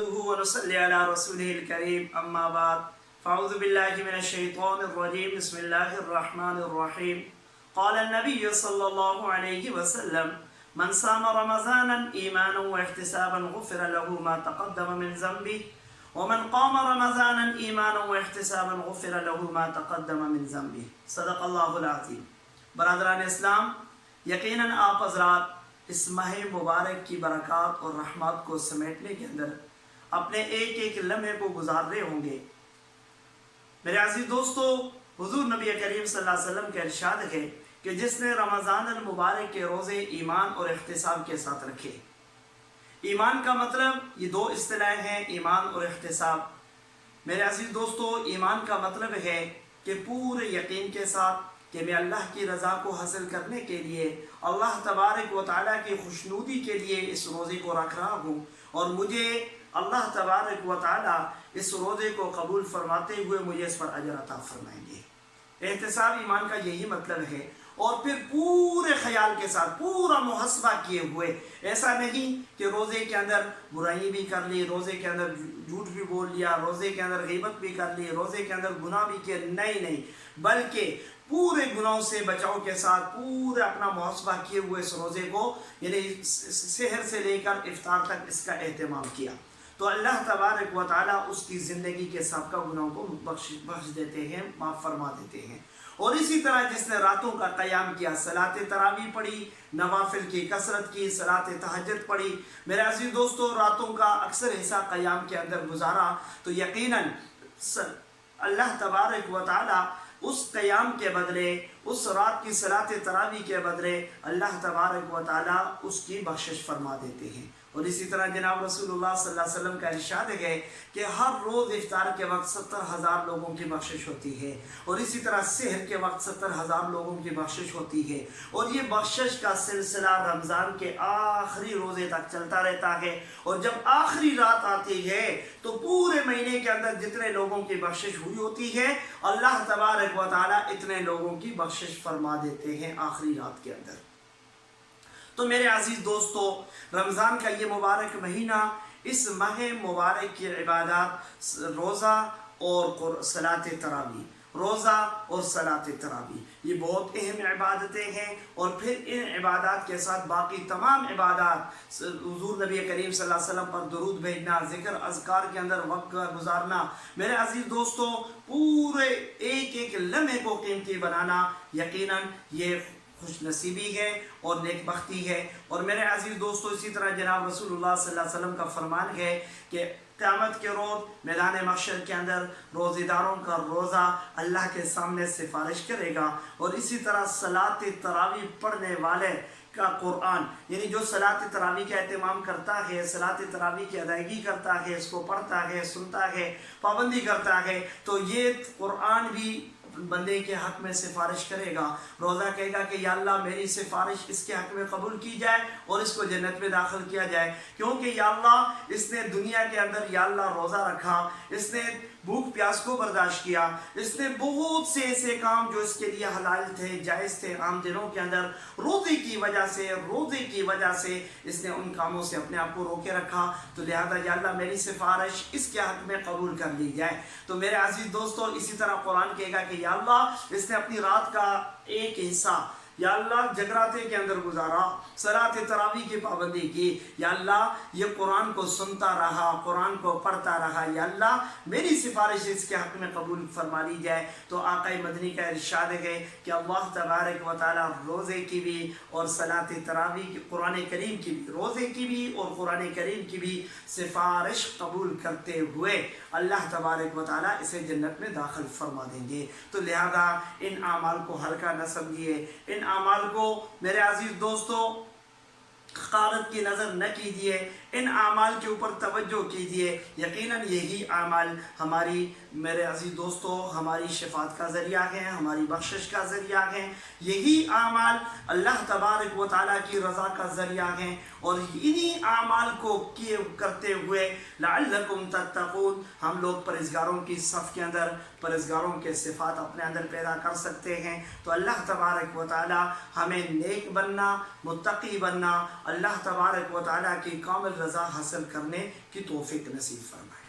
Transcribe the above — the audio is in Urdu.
نحمده ونصلي على رسوله الكريم أما بعد فأعوذ بالله من الشيطان الرجيم بسم الله الرحمن الرحيم قال النبي صلى الله عليه وسلم من صام رمضانا إيمانا واحتسابا غفر له ما تقدم من ذنبه ومن قام رمضانا إيمانا واحتسابا غفر له ما تقدم من ذنبه صدق الله العظيم۔ برادران اسلام، یقیناً آپ حضرات اس ماہ مبارک کی برکات اور رحمات کو سمیٹنے کے اندر اپنے ایک ایک لمحے کو گزار رہے ہوں گے۔ میرے عزیز دوستو، حضور نبی کریم صلی اللہ علیہ وسلم کا ارشاد ہے کہ جس نے رمضان المبارک کے روزے ایمان اور احتساب کے ساتھ رکھے۔ ایمان کا مطلب یہ دو اصطلاح ہیں، ایمان اور احتساب۔ میرے عزیز دوستو، ایمان کا مطلب ہے کہ پورے یقین کے ساتھ کہ میں اللہ کی رضا کو حاصل کرنے کے لیے، اللہ تبارک و تعالیٰ کی خوشنودی کے لیے اس روزے کو رکھ رہا ہوں، اور مجھے اللہ تبارک و تعالیٰ اس روزے کو قبول فرماتے ہوئے مجھے اس پر اجر عطا فرمائیں گے۔ احتساب ایمان کا یہی مطلب ہے، اور پھر پورے خیال کے ساتھ پورا محاسبہ کیے ہوئے، ایسا نہیں کہ روزے کے اندر برائی بھی کر لی، روزے کے اندر جھوٹ بھی بول لیا، روزے کے اندر غیبت بھی کر لی، روزے کے اندر گناہ بھی کیا، نہیں، بلکہ پورے گناہوں سے بچاؤ کے ساتھ پورے اپنا محاسبہ کیے ہوئے اس روزے کو، یعنی سحر سے لے کر افطار تک اس کا اہتمام کیا، تو اللہ تبارک و تعالیٰ اس کی زندگی کے سابقہ گناہوں کو بخش دیتے ہیں، معاف فرما دیتے ہیں۔ اور اسی طرح جس نے راتوں کا قیام کیا، صلاۃ تراویح پڑھی، نوافل کی کثرت کی، صلاۃ تہجد پڑھی، میرے عزیز دوستو راتوں کا اکثر حصہ قیام کے اندر گزارا، تو یقیناً اللہ تبارک و تعالیٰ اس قیام کے بدلے، اس رات کی صلاۃ تراویح کے بدلے اللہ تبارک و تعالیٰ اس کی بخشش فرما دیتے ہیں۔ اور اسی طرح جناب رسول اللہ صلی اللہ علیہ وسلم کا ارشاد ہے کہ ہر روز افطار کے وقت 70,000 لوگوں کی بخشش ہوتی ہے، اور اسی طرح سحر کے وقت 70,000 لوگوں کی بخشش ہوتی ہے، اور یہ بخشش کا سلسلہ رمضان کے آخری روزے تک چلتا رہتا ہے، اور جب آخری رات آتی ہے تو پورے مہینے کے اندر جتنے لوگوں کی بخشش ہوئی ہوتی ہے، اللہ تبارک و تعالیٰ اتنے لوگوں کی بخشش فرما دیتے ہیں آخری رات کے اندر۔ تو میرے عزیز دوستو، رمضان کا یہ مبارک مہینہ، اس ماہ مبارک کی عبادات روزہ اور صلاۃ تراویح، روزہ اور صلاۃ تراویح یہ بہت اہم عبادتیں ہیں، اور پھر ان عبادات کے ساتھ باقی تمام عبادات، حضور نبی کریم صلی اللہ علیہ وسلم پر درود بھیجنا، ذکر اذکار کے اندر وقت گزارنا، میرے عزیز دوستو پورے ایک ایک لمحے کو قیمتی بنانا، یقیناً یہ خوش نصیبی ہے اور نیک بختی ہے۔ اور میرے عزیز دوستو اسی طرح جناب رسول اللہ صلی اللہ علیہ وسلم کا فرمان ہے کہ قیامت کے روز میدان محشر کے اندر روزے داروں کا روزہ اللہ کے سامنے سفارش کرے گا، اور اسی طرح صلاۃ تراویح پڑھنے والے کا قرآن، یعنی جو صلاۃ تراویح کا اہتمام کرتا ہے، صلاۃ تراویح کی ادائیگی کرتا ہے، اس کو پڑھتا ہے، سنتا ہے، پابندی کرتا ہے، تو یہ قرآن بھی بندے کے حق میں سفارش کرے گا۔ روزہ کہے گا کہ یا اللہ میری سفارش اس کے حق میں قبول کی جائے اور اس کو جنت میں داخل کیا جائے، کیونکہ یا اللہ اس نے دنیا کے اندر یا اللہ روزہ رکھا، اس نے بھوک پیاس کو برداشت کیا، اس نے بہت سے ایسے کام جو اس کے لیے حلال تھے، جائز تھے، عام دنوں کے اندر روزے کی وجہ سے اس نے ان کاموں سے اپنے آپ کو روکے رکھا، تو لہذا یا اللہ میری سفارش اس کے حق میں قبول کر لی جائے۔ تو میرے عزیز دوستو اسی طرح قرآن کہے گا کہ یا اللہ اس نے اپنی رات کا ایک حصہ یا اللہ جگراتے کے اندر گزارا، صلاۃ تراویح کی پابندی کی، یا اللہ یہ قرآن کو سنتا رہا، قرآن کو پڑھتا رہا، یا اللہ میری سفارش اس کے حق میں قبول فرما لی جائے۔ تو آقا مدنی کا ارشاد ہے کہ اللہ تبارک و تعالیٰ روزے کی بھی اور صلاۃ تراویح کی، قرآن کریم کی بھی، روزے کی بھی اور قرآن کریم کی بھی سفارش قبول کرتے ہوئے اللہ تبارک و تعالیٰ اسے جنت میں داخل فرما دیں گے۔ تو لہذا ان اعمال کو ہلکا نہ سمجھیے، ان اعمال کو میرے عزیز دوستو حقارت کی نظر نہ کیجیے، ان اعمال کے اوپر توجہ کیجیے۔ یقیناً یہی اعمال ہماری، میرے عزیز دوستو، ہماری شفاعت کا ذریعہ ہیں، ہماری بخشش کا ذریعہ ہیں، یہی اعمال اللہ تبارک و تعالیٰ کی رضا کا ذریعہ ہیں، اور انہی اعمال کو کیے کرتے ہوئے لعلکم تتقون ہم لوگ پرہیزگاروں کی صف کے اندر پرہیزگاروں کے صفات اپنے اندر پیدا کر سکتے ہیں۔ تو اللہ تبارک و تعالیٰ ہمیں نیک بننا، متقی بننا اللہ تبارک و تعالیٰ کی کامل رضا حاصل کرنے کی توفیق نصیب فرمائے۔